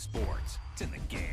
Sports, it's in the game.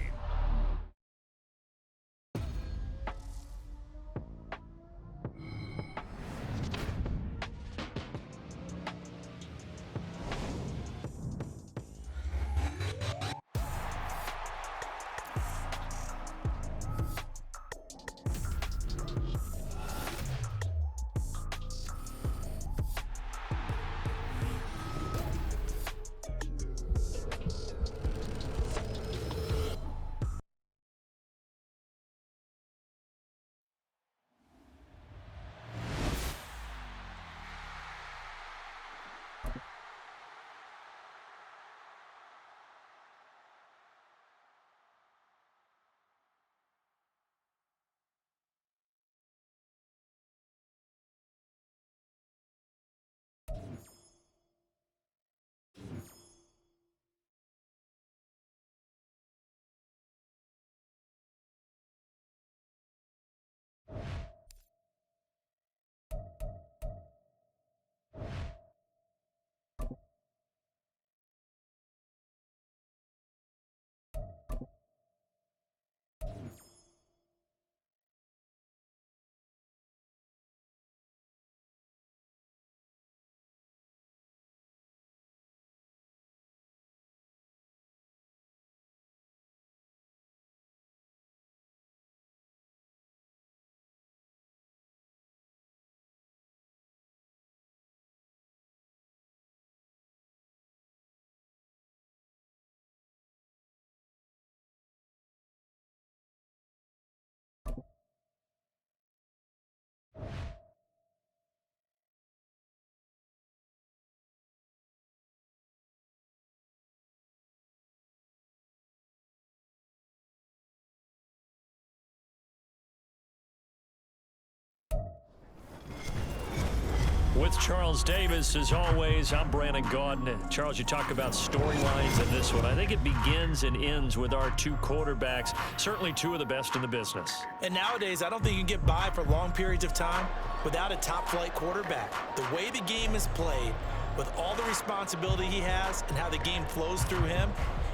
With Charles Davis, as always, I'm Brandon Gaudin. Charles, you talk about storylines in this one. I think it begins and ends with our two quarterbacks, certainly two of the best in the business. And nowadays, I don't think you can get by for long periods of time without a top-flight quarterback. The way the game is played, with all the responsibility he has and how the game flows through him,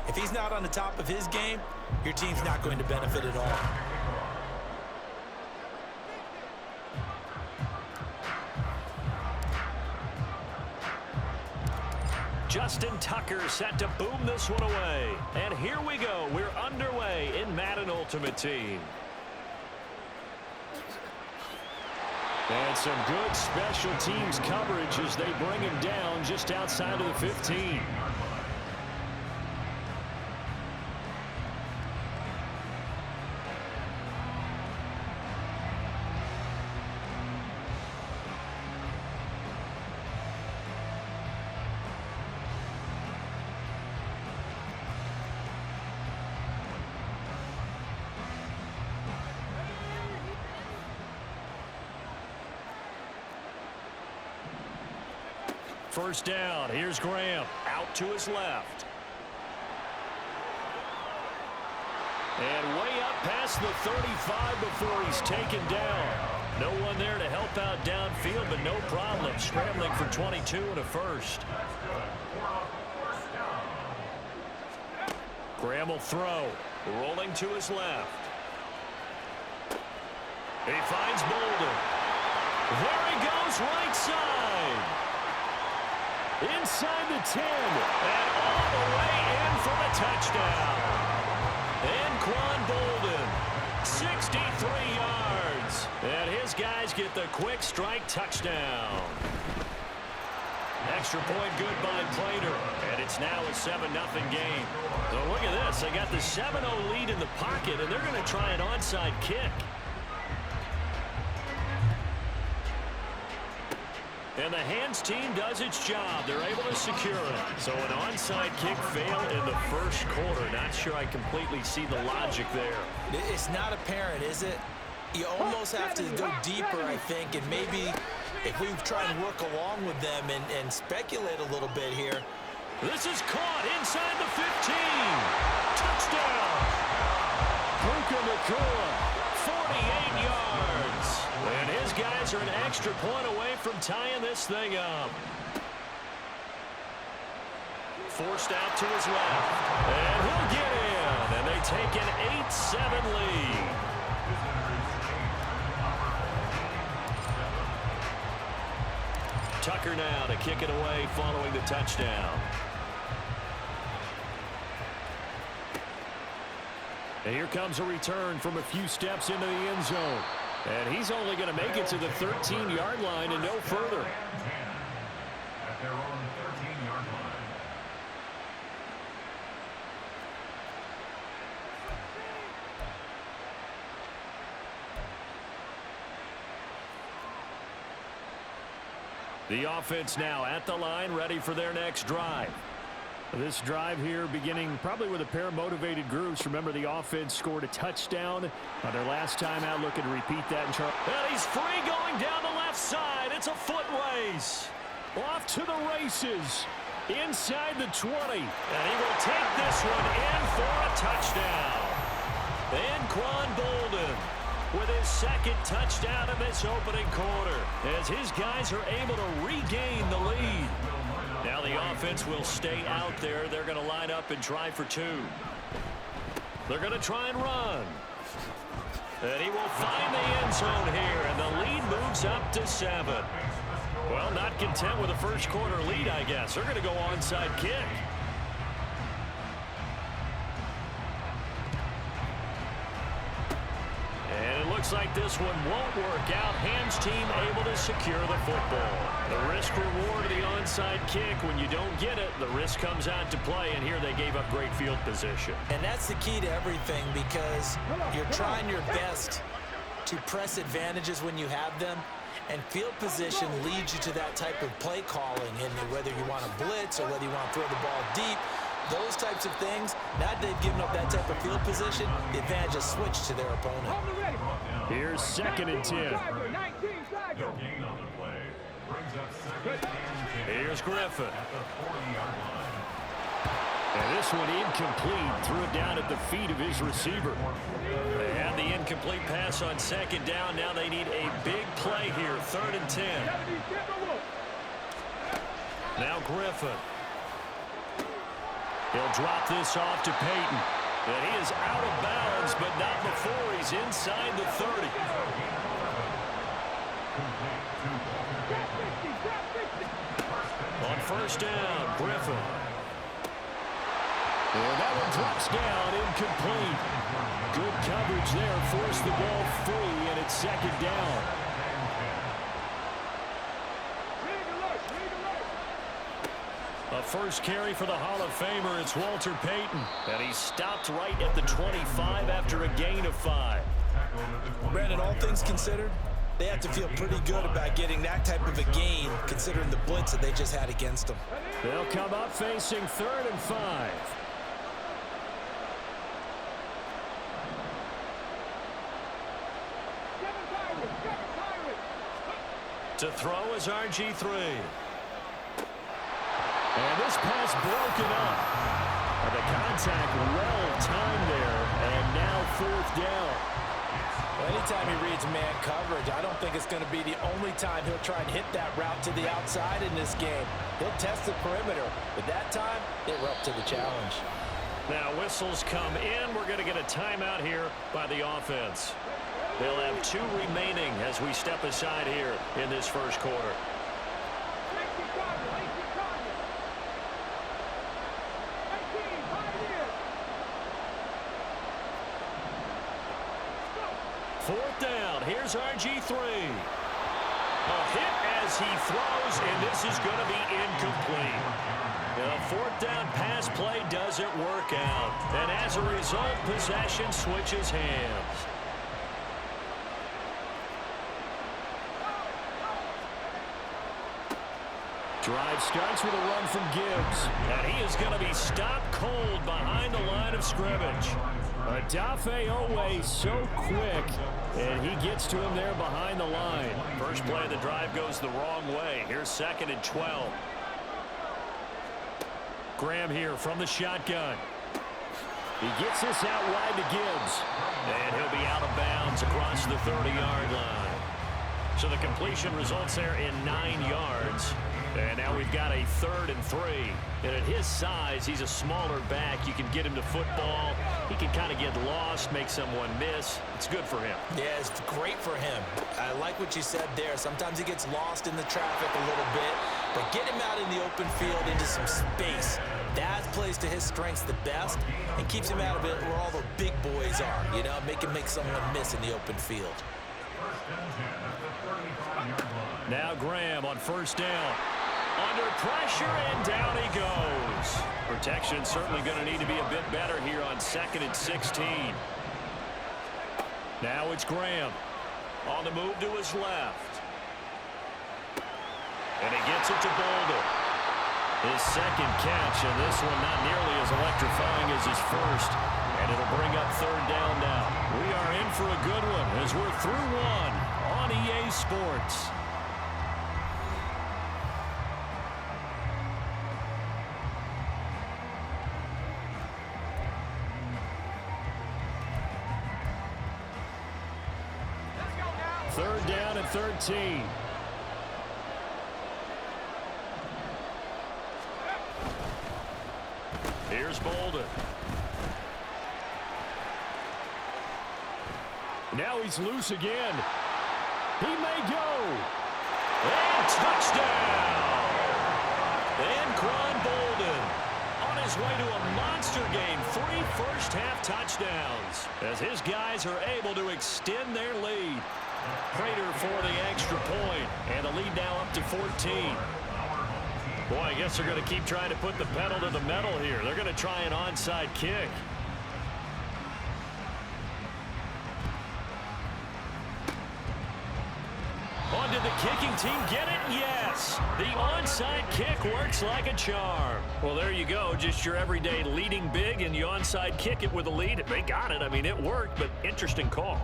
if he's not on the top of his game, your team's not going to benefit at all. Justin Tucker set to boom this one away. And here we go. We're underway in Madden Ultimate Team. And some good special teams coverage as they bring him down just outside of the 15. First down. Here's Graham out to his left. And way up past the 35 before he's taken down. No one there to help out downfield, but no problem. Scrambling for 22 and a first. Graham will throw. Rolling to his left. He finds Bolden. There he goes, right side. Inside the 10, and all the way in for the touchdown. And Quan Bolden, 63 yards. And his guys get the quick strike touchdown. Extra point good by Plater, and it's now a 7-0 game. So look at this. They got the 7-0 lead in the pocket, and they're going to try an onside kick. And the hands team does its job. They're able to secure it. So an onside kick failed in the first quarter. Not sure I completely see the logic there. It's not apparent, is it? You almost have to go deeper, I think, and maybe if we try and work along with them and speculate a little bit here. This is caught inside the 15. Touchdown. Puka Nacua, 48 yards. And his guys are an extra point away from tying this thing up. forced out to his left. And he'll get in. And they take an 8-7 lead. Tucker now to kick it away following the touchdown. And here comes a return from a few steps into the end zone. And he's only going to make it to the 13-yard line and no further. At their own 13-yard line. The offense now at the line, ready for their next drive. This drive here beginning probably with a pair of motivated groups. Remember, the offense scored a touchdown on their last time out, looking to repeat that. And he's free going down the left side. It's a foot race. Off to the races. Inside the 20. And he will take this one in for a touchdown. And Quan Bolden with his second touchdown in this opening quarter, as his guys are able to regain the lead. Now the offense will stay out there. They're going to line up and try for two. They're going to try and run. And he will find the end zone here, and the lead moves up to 7. Well, not content with a first quarter lead, I guess. They're going to go onside kick. Looks like this one won't work out. Hams team able to secure the football. The risk reward of the onside kick. When you don't get it, the risk comes out to play, and here they gave up great field position. And that's the key to everything, because you're trying your best to press advantages when you have them, and field position leads you to that type of play calling. And whether you want to blitz or whether you want to throw the ball deep, those types of things, now that they've given up that type of field position, the advantage is switched to their opponent. Here's 2nd and 10. Here's Griffin. And this one incomplete. Threw it down at the feet of his receiver. They had the incomplete pass on 2nd down. Now they need a big play here. 3rd and 10. Now Griffin. He'll drop this off to Peyton. And he is out of bounds, but not before he's inside the 30. On 1st down, Griffin. And that one drops down, incomplete. Good coverage there, forced the ball free, and it's 2nd down. A first carry for the Hall of Famer, it's Walter Payton. And he stopped right at the 25 after a gain of 5. Brandon, all things considered, they have to feel pretty good about getting that type of a gain, considering the blitz that they just had against them. They'll come up facing 3rd and 5. To throw is RG3. And this pass broken up. The contact well timed there, and now 4th down. Well, anytime he reads man coverage, I don't think it's going to be the only time he'll try and hit that route to the outside in this game. He'll test the perimeter, but that time, they were up to the challenge. Now whistles come in. We're going to get a timeout here by the offense. They'll have 2 remaining as we step aside here in this first quarter. Fourth down. Here's RG3. A hit as he throws, and this is going to be incomplete. The 4th down pass play doesn't work out. And as a result, possession switches hands. Drive starts with a run from Gibbs. And he is going to be stopped cold behind the line of scrimmage. Adafe Owe so quick, and he gets to him there behind the line. First play of the drive goes the wrong way. Here's 2nd and 12. Graham here from the shotgun. He gets this out wide to Gibbs. And he'll be out of bounds across the 30-yard line. So the completion results there in 9 yards. And now we've got a 3rd and 3. And at his size, he's a smaller back. You can get him to football. He can kind of get lost, make someone miss. It's good for him. Yeah, it's great for him. I like what you said there. Sometimes he gets lost in the traffic a little bit. But get him out in the open field into some space. That plays to his strengths the best and keeps him out of it where all the big boys are. You know, make him make someone miss in the open field. Now Graham on 1st down. Under pressure, and down he goes. Protection certainly going to need to be a bit better here on 2nd and 16. Now it's Graham. On the move to his left. And he gets it to Boulder. His 2nd catch, and this one not nearly as electrifying as his first. And it'll bring up 3rd down now. We are in for a good one as we're through one on EA Sports. Third down and 13. Here's Bolden. Now he's loose again. He may go. And touchdown! And Quan Bolden on his way to a monster game. 3 first-half touchdowns as his guys are able to extend their lead. Prater for the extra point, and the lead now up to 14. Boy, I guess they're going to keep trying to put the pedal to the metal here. They're going to try an onside kick. On did the kicking team get it? Yes. The onside kick works like a charm. Well, there you go. Just your everyday leading big, and you onside kick it with a lead. They got it. I mean, it worked, but interesting call.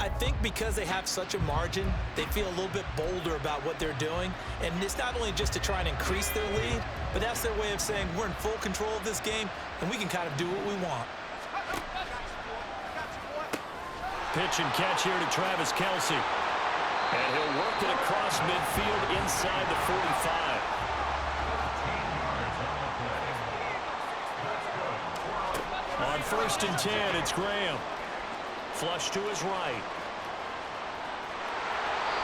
I think because they have such a margin, they feel a little bit bolder about what they're doing. And it's not only just to try and increase their lead, but that's their way of saying we're in full control of this game, and we can kind of do what we want. Pitch and catch here to Travis Kelce. And he'll work it across midfield inside the 45. On 1st and 10, it's Graham. Flush to his right.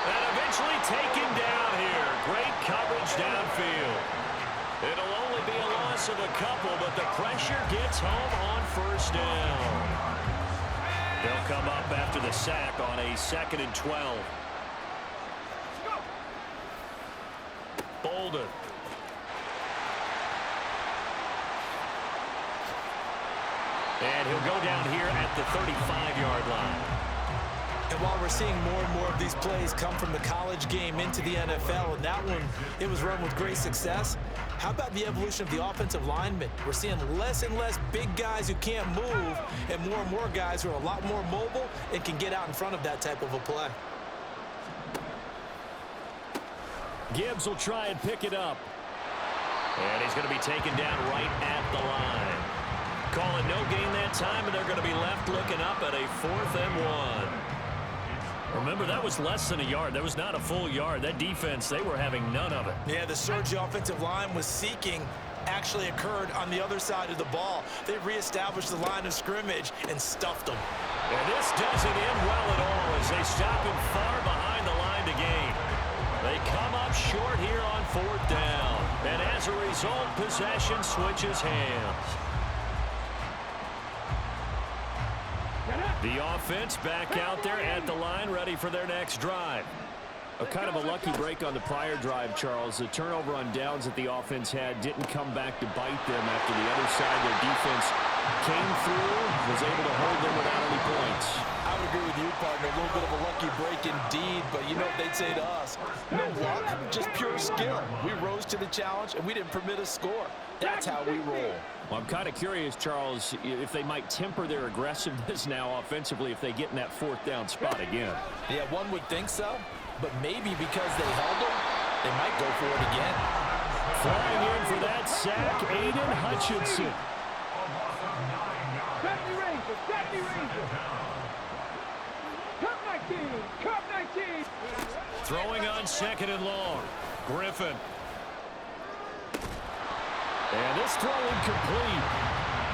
And eventually taken down here. Great coverage downfield. It'll only be a loss of a couple, but the pressure gets home on 1st down. They'll come up after the sack on a 2nd and 12. Bolden. And he'll go down here at the 35-yard line. And while we're seeing more and more of these plays come from the college game into the NFL, and that one, it was run with great success, how about the evolution of the offensive linemen? We're seeing less and less big guys who can't move and more guys who are a lot more mobile and can get out in front of that type of a play. Gibbs will try and pick it up. And he's going to be taken down right at the line. Calling no gain that time, and they're going to be left looking up at a 4th and 1. Remember, that was less than a yard. That was not a full yard. That defense, they were having none of it. Yeah, the surge the offensive line was seeking actually occurred on the other side of the ball. They reestablished the line of scrimmage and stuffed them. And this doesn't end well at all as they stop him far behind the line to gain. They come up short here on 4th down. And as a result, possession switches hands. The offense back out there at the line, ready for their next drive. A kind of a lucky break on the prior drive, Charles. The turnover on downs that the offense had didn't come back to bite them after the other side. Their defense came through, was able to hold them without any points. I would agree with you, partner. A little bit of a lucky break indeed, but you know what they'd say to us? No luck, just pure skill. We rose to the challenge, and we didn't permit a score. That's how we roll. Well, I'm kind of curious, Charles, if they might temper their aggressiveness now offensively if they get in that 4th down spot again. Yeah, one would think so, but maybe because they held them, they might go for it again. Flying in for that sack, Aiden Hutchinson. Cup 19! Cup 19! Throwing on 2nd and long. Griffin. And this throw incomplete.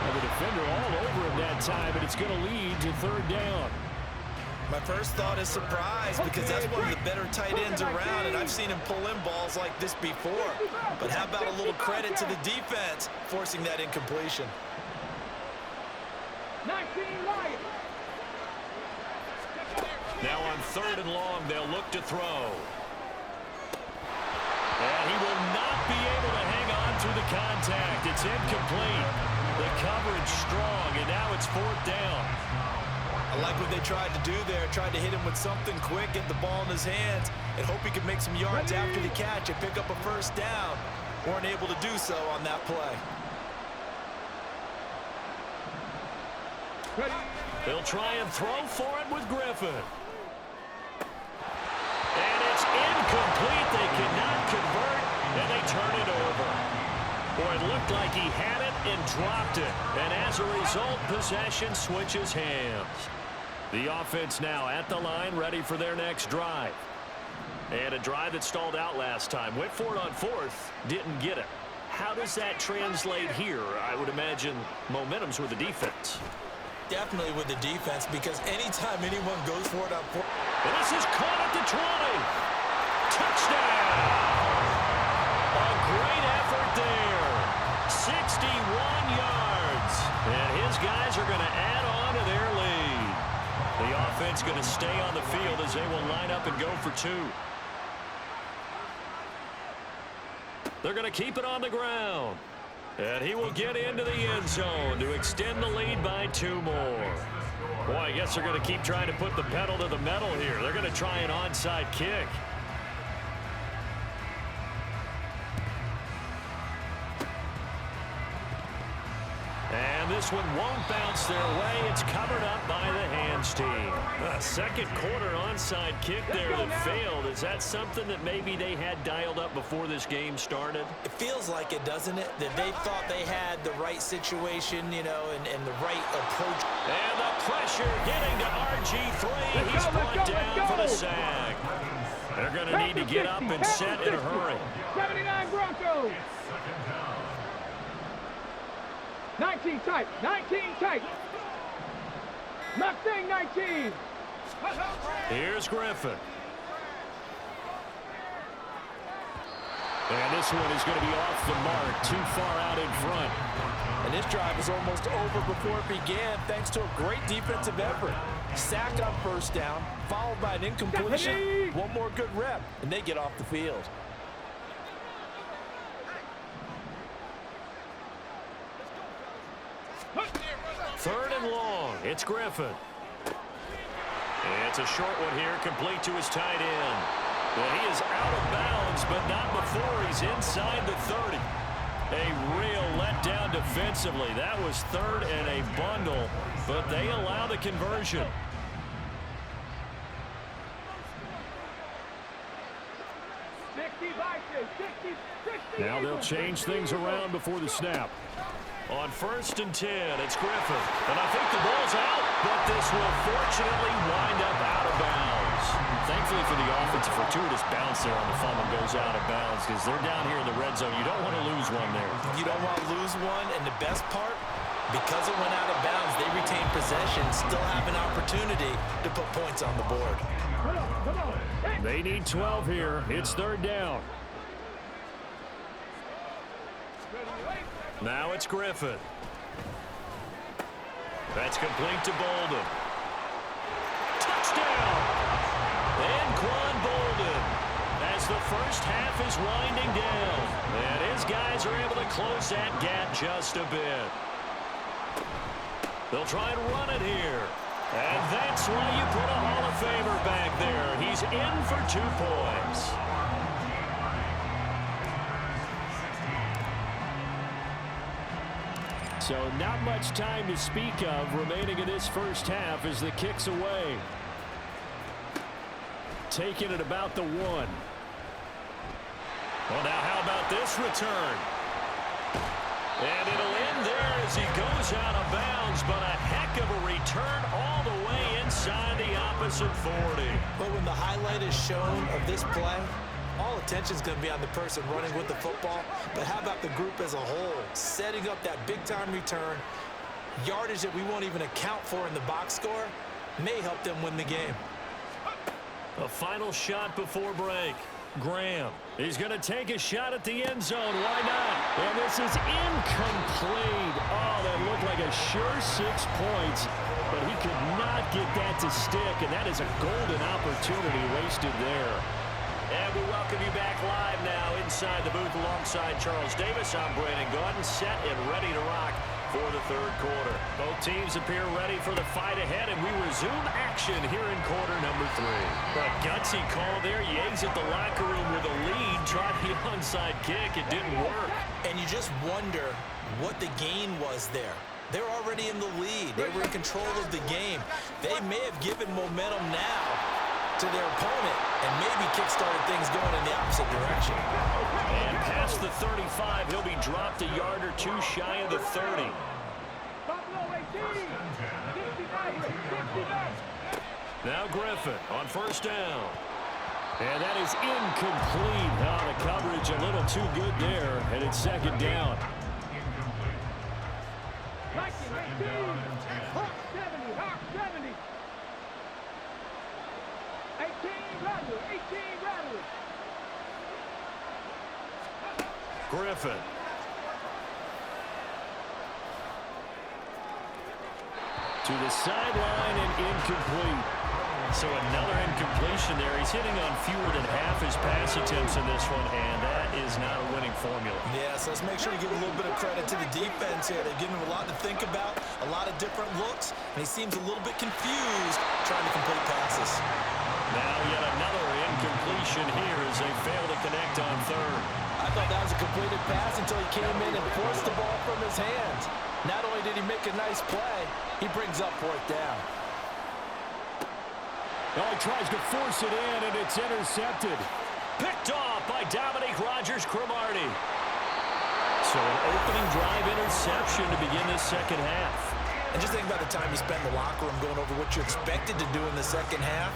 Well, the defender all over him that time, but it's going to lead to 3rd down. My first thought is surprise because that's one of the better tight ends around, and I've seen him pull in balls like this before. But how about a little credit to the defense forcing that incompletion? 19 right. Now on 3rd and long, they'll look to throw. And he will not be able to hang on through the contact. It's incomplete. The coverage strong, and now it's 4th down. I like what they tried to do there, tried to hit him with something quick, get the ball in his hands, and hope he could make some yards after the catch and pick up a 1st down. Weren't able to do so on that play. They'll try and throw for it with Griffin. And it's incomplete. They cannot convert, and they turn it over. Boy, it looked like he had it and dropped it. And as a result, possession switches hands. The offense now at the line, ready for their next drive. And a drive that stalled out last time. Went for it on 4th, didn't get it. How does that translate here? I would imagine momentum's with the defense. Definitely with the defense, because anytime anyone goes for it on 4th. And this is caught at the 20. Touchdown! A great effort there. 61 yards. And his guys are going to add on to their lead. The offense going to stay on the field as they will line up and go for 2. They're going to keep it on the ground. And he will get into the end zone to extend the lead by 2 more. Boy, I guess they're going to keep trying to put the pedal to the metal here. They're going to try an onside kick. And this one won't bounce their way. It's covered up by the hands team. A 2nd quarter onside kick there that failed. Is that something that maybe they had dialed up before this game started? It feels like it, doesn't it? That they thought they had the right situation, you know, and the right approach. And the pressure getting to RG3. He's brought down for the sack. They're going to need to get up and set in a hurry. 79 Broncos. 19 tight. 19 tight. Mustang 19. Here's Griffin. And this one is going to be off the mark, too far out in front. And this drive is almost over before it began, thanks to a great defensive effort. Sack on 1st down, followed by an incompletion. One more good rep, and they get off the field. Third and long. It's Griffin. It's a short one here, complete to his tight end. Well, he is out of bounds, but not before he's inside the 30. A real letdown defensively. That was 3rd and a bundle, but they allow the conversion. Now they'll change things around before the snap. On 1st and 10, it's Griffin. And I think the ball's out, but this will fortunately wind up out of bounds. Thankfully for the offense, a fortuitous bounce there on the fumble goes out of bounds because they're down here in the red zone. You don't want to lose one there. You don't want to lose one, and the best part, because it went out of bounds, they retain possession, still have an opportunity to put points on the board. They need 12 here. It's 3rd down. Now it's Griffin. That's complete to Bolden. Touchdown! And Quan Bolden as the first half is winding down. And his guys are able to close that gap just a bit. They'll try and run it here. And that's why you put a Hall of Famer back there. He's in for 2 points. So not much time to speak of remaining in this first half as the kick's away. Taking it about the 1. Well, now how about this return? And it'll end there as he goes out of bounds, but a heck of a return all the way inside the opposite 40. But when the highlight is shown of this play, all attention is going to be on the person running with the football. But how about the group as a whole, setting up that big-time return, yardage that we won't even account for in the box score, may help them win the game. A final shot before break. Graham, he's going to take a shot at the end zone. Why not? And this is incomplete. Oh, that looked like a sure 6 points, but he could not get that to stick, and that is a golden opportunity wasted there. And we welcome you back live now inside the booth alongside Charles Davis. I'm Brandon Gaudin, set and ready to rock for the third quarter. Both teams appear ready for the fight ahead, and we resume action here in quarter number 3. A gutsy call there. He exit the locker room with a lead, tried the onside kick. It didn't work. And you just wonder what the gain was there. They're already in the lead. They were in control of the game. They may have given momentum now to their opponent and maybe kick-started things going in the opposite direction. And past the 35, he'll be dropped a yard or two shy of the 30. Now Griffin on first down. And that is incomplete. Now the coverage a little too good there, and it's second down. Griffin. To the sideline and incomplete. So another incompletion there. He's hitting on fewer than half his pass attempts in this one, and that is not a winning formula. Yeah, so let's make sure we give a little bit of credit to the defense here. They've given him a lot to think about, a lot of different looks, and he seems a little bit confused trying to complete passes. Now yet another incompletion here as they fail to connect on third. I thought that was a completed pass until he came in and forced the ball from his hands. Not only did he make a nice play, he brings up fourth down. Oh, he tries to force it in, and it's intercepted. Picked off by Dominique Rodgers-Cromartie. So an opening drive interception to begin this second half. And just think about the time you spent in the locker room going over what you expected to do in the second half.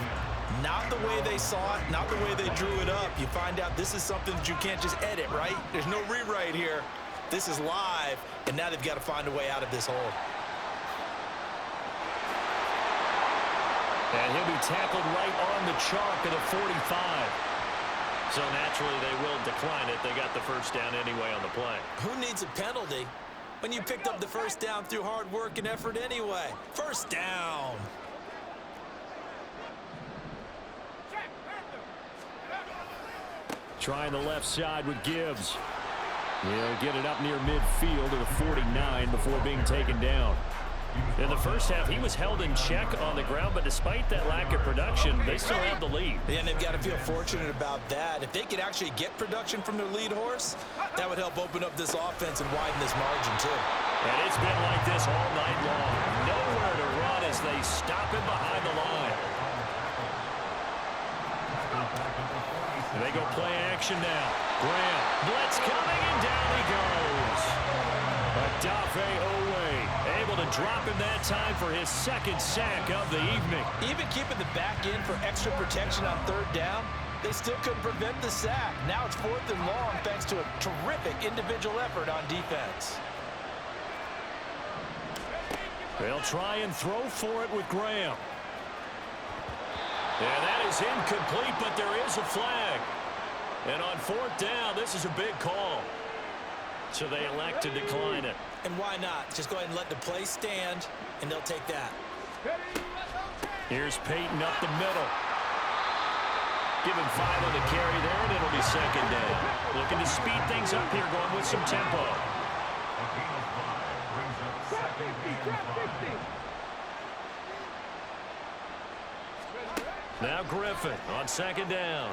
Not the way they saw it, not the way they drew it up. You find out this is something that you can't just edit, right? There's no rewrite here. This is live, and now they've got to find a way out of this hole. And he'll be tackled right on the chalk at a 45. So naturally they will decline it. They got the first down anyway on the play. Who needs a penalty when you picked up the first down through hard work and effort anyway? First down. Trying the left side with Gibbs. He'll get it up near midfield to the 49 before being taken down. In the first half, he was held in check on the ground, but despite that lack of production, they still have the lead. Yeah, and they've got to feel fortunate about that. If they could actually get production from their lead horse, that would help open up this offense and widen this margin, too. And it's been like this all night long. Nowhere to run as they stop him behind the line. They go play action now. Graham, blitz coming, and down he goes. Adafe Owe able to drop him that time for his second sack of the evening. Even keeping the back in for extra protection on third down, they still couldn't prevent the sack. Now it's fourth and long thanks to a terrific individual effort on defense. They'll try and throw for it with Graham. And that is incomplete, but there is a flag. And on fourth down, this is a big call. So they elect to decline it. And why not? Just go ahead and let the play stand, and they'll take that. Here's Peyton up the middle. Give him 5 on the carry there, and it'll be second down. Looking to speed things up here, going with some tempo. Now Griffin on second down.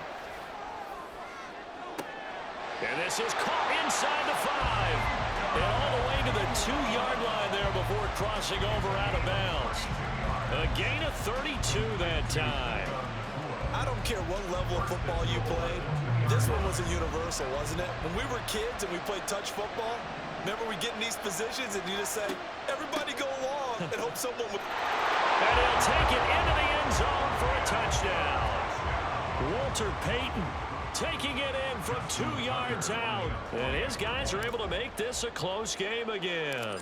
And this is caught inside the 5. And all the way to the 2-yard line there before crossing over out of bounds. A gain of 32 that time. I don't care what level of football you played. This one was a universal, wasn't it? When we were kids and we played touch football, Remember, we get in these positions and you just say, everybody go along and hope someone would. And he'll take it into the end zone for a touchdown. Walter Payton taking it in from 2 yards out. And his guys are able to make this a close game again.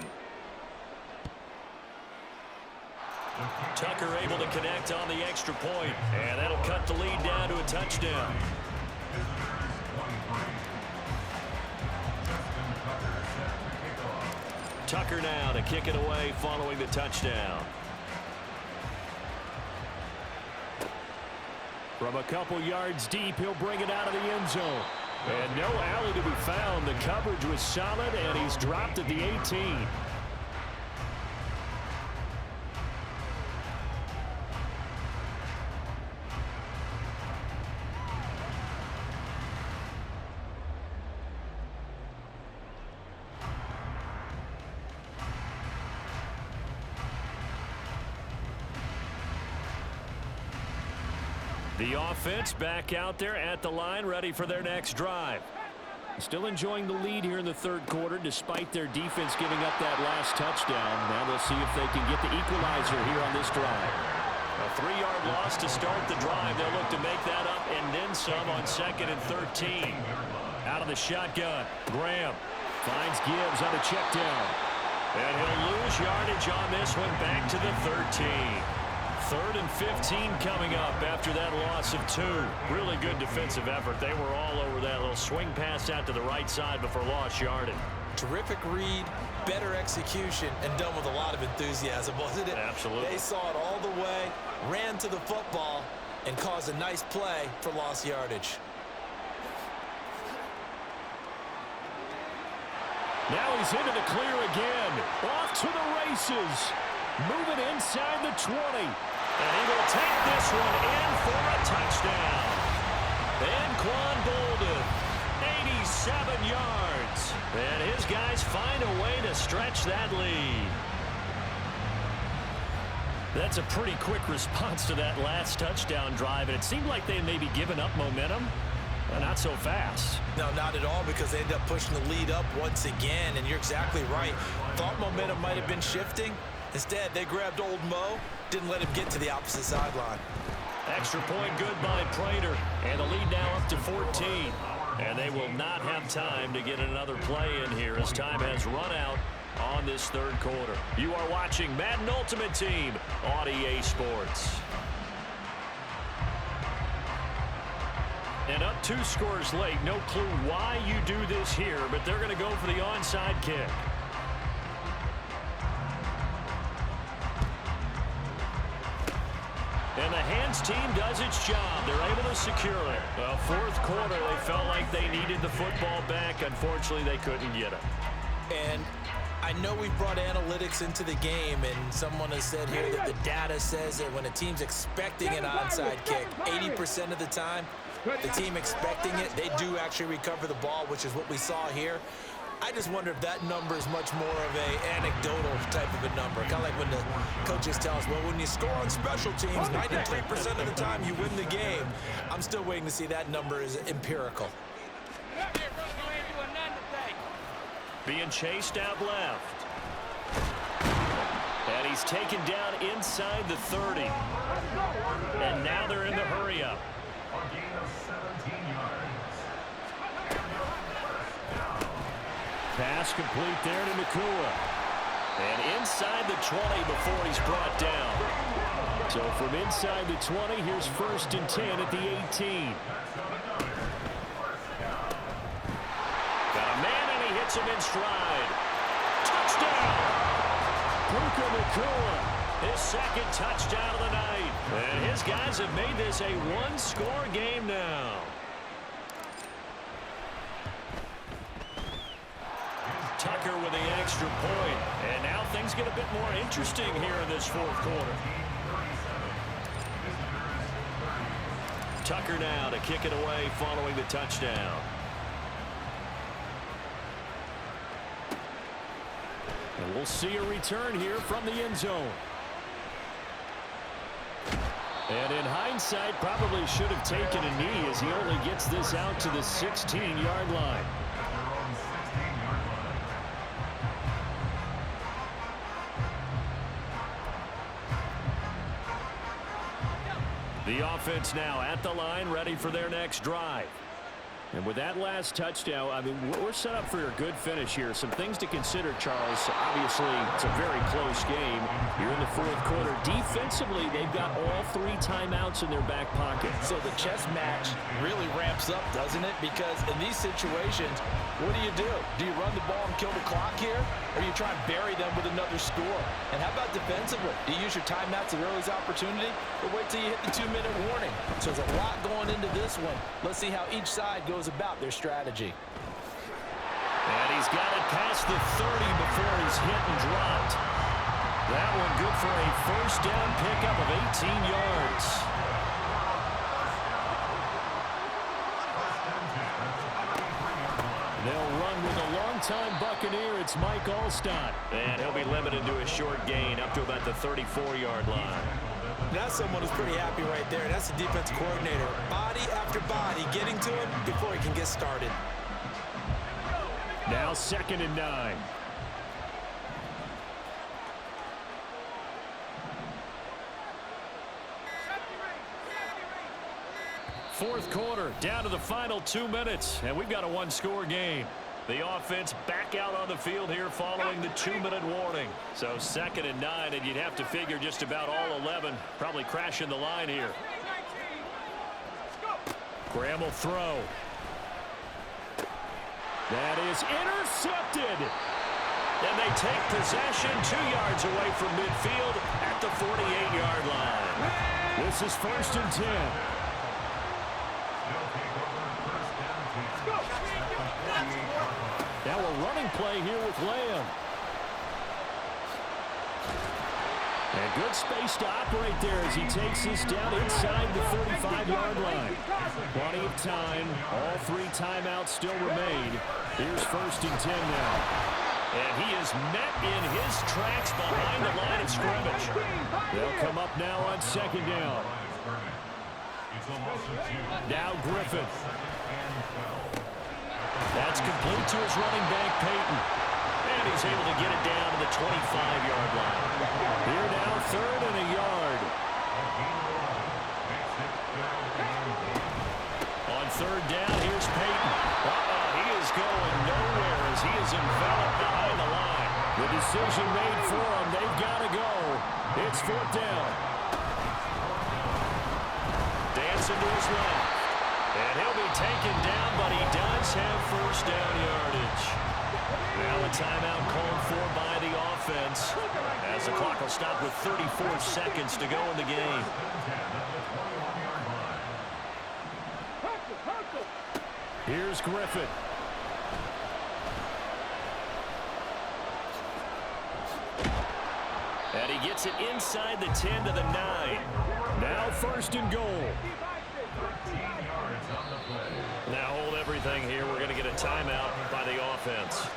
Tucker able to connect on the extra point, and that'll cut the lead down to a touchdown. Tucker now to kick it away following the touchdown. From a couple yards deep, he'll bring it out of the end zone. And no alley to be found. The coverage was solid, and he's dropped at the 18. The offense back out there at the line, ready for their next drive. Still enjoying the lead here in the third quarter, despite their defense giving up that last touchdown. Now they'll see if they can get the equalizer here on this drive. A 3-yard loss to start the drive. They'll look to make that up and then some on 2nd and 13. Out of the shotgun, Graham finds Gibbs on a check down. And he'll lose yardage on this one, back to the 13. 3rd and 15 coming up after that loss of 2. Really good defensive effort. They were all over that little swing pass out to the right side before lost yardage. Terrific read, better execution, and done with a lot of enthusiasm, wasn't it? Absolutely. They saw it all the way, ran to the football, and caused a nice play for lost yardage. Now he's into the clear again. Off to the races. Moving inside the 20. And he will take this one in for a touchdown. And Quan Bolden, 87 yards. And his guys find a way to stretch that lead. That's a pretty quick response to that last touchdown drive. And it seemed like they may be giving up momentum. Not so fast. No, not at all, because they end up pushing the lead up once again. And you're exactly right. Thought momentum might have been shifting. Instead, they grabbed old Mo, didn't let him get to the opposite sideline. Extra point good by Prater, and the lead now up to 14. And they will not have time to get another play in here as time has run out on this third quarter. You are watching Madden Ultimate Team on EA Sports. And up 2 scores late. No clue why you do this here, but they're going to go for the onside kick. And the hands team does its job. They're able to secure it. Well, fourth quarter, they felt like they needed the football back. Unfortunately, they couldn't get it. And I know we've brought analytics into the game, and someone has said here that the data says that when a team's expecting an onside kick, 80% of the time, the team expecting it, they do actually recover the ball, which is what we saw here. I just wonder if that number is much more of an anecdotal type of a number. Kind of like when the coaches tell us, well, when you score on special teams, 93% of the time you win the game. I'm still waiting to see that number is empirical. Being chased out left. And he's taken down inside the 30. And now they're in the hurry-up. A gain of 17 yards. Pass complete there to Nakua. And inside the 20 before he's brought down. So from inside the 20, here's 1st and 10 at the 18. Got a man, and he hits him in stride. Touchdown! Puka Nakua, his 2nd touchdown of the night. And his guys have made this a 1-score game now. Tucker with the extra point. And now things get a bit more interesting here in this fourth quarter. Tucker now to kick it away following the touchdown. And we'll see a return here from the end zone. And in hindsight, probably should have taken a knee as he only gets this out to the 16-yard line. The offense now at the line, ready for their next drive. And with that last touchdown, I mean, we're set up for a good finish here. Some things to consider, Charles. Obviously, it's a very close game. You're in the fourth quarter. Defensively, they've got all 3 timeouts in their back pocket. So the chess match really ramps up, doesn't it? Because in these situations, what do? Do you run the ball and kill the clock here? Or you try and bury them with another score? And how about defensively? Do you use your timeouts at early's opportunity? Or wait till you hit the 2-minute warning? So there's a lot going into this one. Let's see how each side goes about their strategy. And he's got it past the 30 before he's hit and dropped. That one good for a first down pickup of 18 yards. They'll run with a longtime Buccaneer. It's Mike Alstott. And he'll be limited to a short gain up to about the 34-yard line. That's someone who's pretty happy right there. That's the defense coordinator. Body after body getting to him before he can get started. Now 2nd and 9. Fourth quarter, down to the final 2 minutes, and we've got a 1-score game. The offense back out on the field here following the 2-minute warning. So 2nd and 9, and you'd have to figure just about all 11 probably crashing the line here. Graham will throw. That is intercepted. And they take possession 2 yards away from midfield at the 48-yard line. This is 1st and 10. Now a running play here with Lamb. And good space to operate there as he takes this down inside the 45-yard line. Plenty of time. All 3 timeouts still remain. Here's 1st and 10 now. And he is met in his tracks behind the line of scrimmage. They'll come up now on 2nd down. Now Griffith. That's complete to his running back, Peyton. And he's able to get it down to the 25-yard line. Here now, 3rd and a yard. On 3rd down, here's Peyton. He is going nowhere as he is enveloped behind the line. The decision made for him. They've got to go. It's 4th down. Dancing to his left. And he'll be taken down, but he does have first down yardage. Now a timeout called for by the offense as the clock will stop with 34 seconds to go in the game. Here's Griffith. And he gets it inside the 10 to the 9. Now 1st and goal. Now hold everything here. We're going to get a timeout by the offense.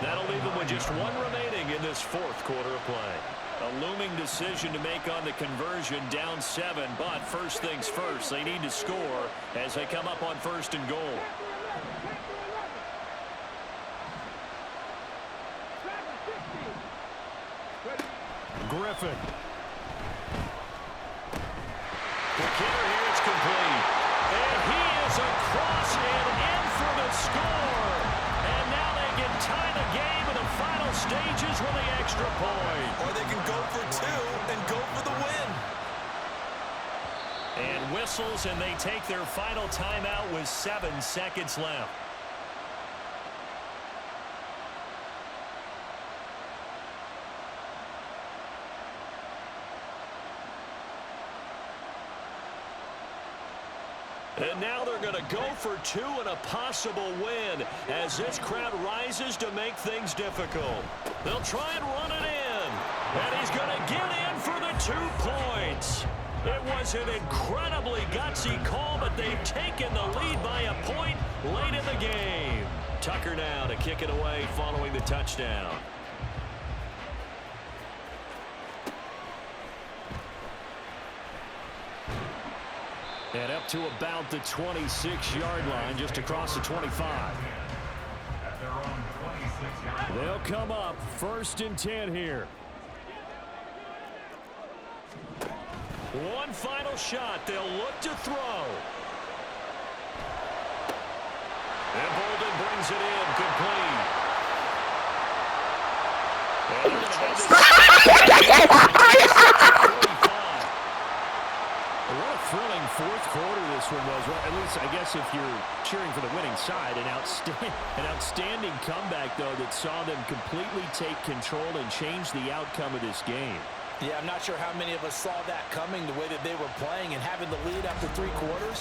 That'll leave them with just 1 remaining in this 4th quarter of play. A looming decision to make on the conversion, down 7. But first things first, they need to score as they come up on 1st and goal. Griffin. The kicker here, it's complete. And he is across and in for the score. And now they can tie the game in the final stages with the extra point. Or they can go for 2 and go for the win. And whistles, and they take their final timeout with 7 seconds left. And now they're going to go for 2 and a possible win as this crowd rises to make things difficult. They'll try and run it in. And he's going to get in for the 2 points. It was an incredibly gutsy call, but they've taken the lead by a point late in the game. Tucker now to kick it away following the touchdown. And up to about the 26-yard line, just across the 25. They'll come up 1st and 10 here. One final shot. They'll look to throw. And Bolden brings it in, complete. And they're going to have what a thrilling fourth quarter this one was. Well, at least, I guess, if you're cheering for the winning side, an outstanding comeback, though, that saw them completely take control and change the outcome of this game. Yeah, I'm not sure how many of us saw that coming, the way that they were playing and having the lead after 3 quarters.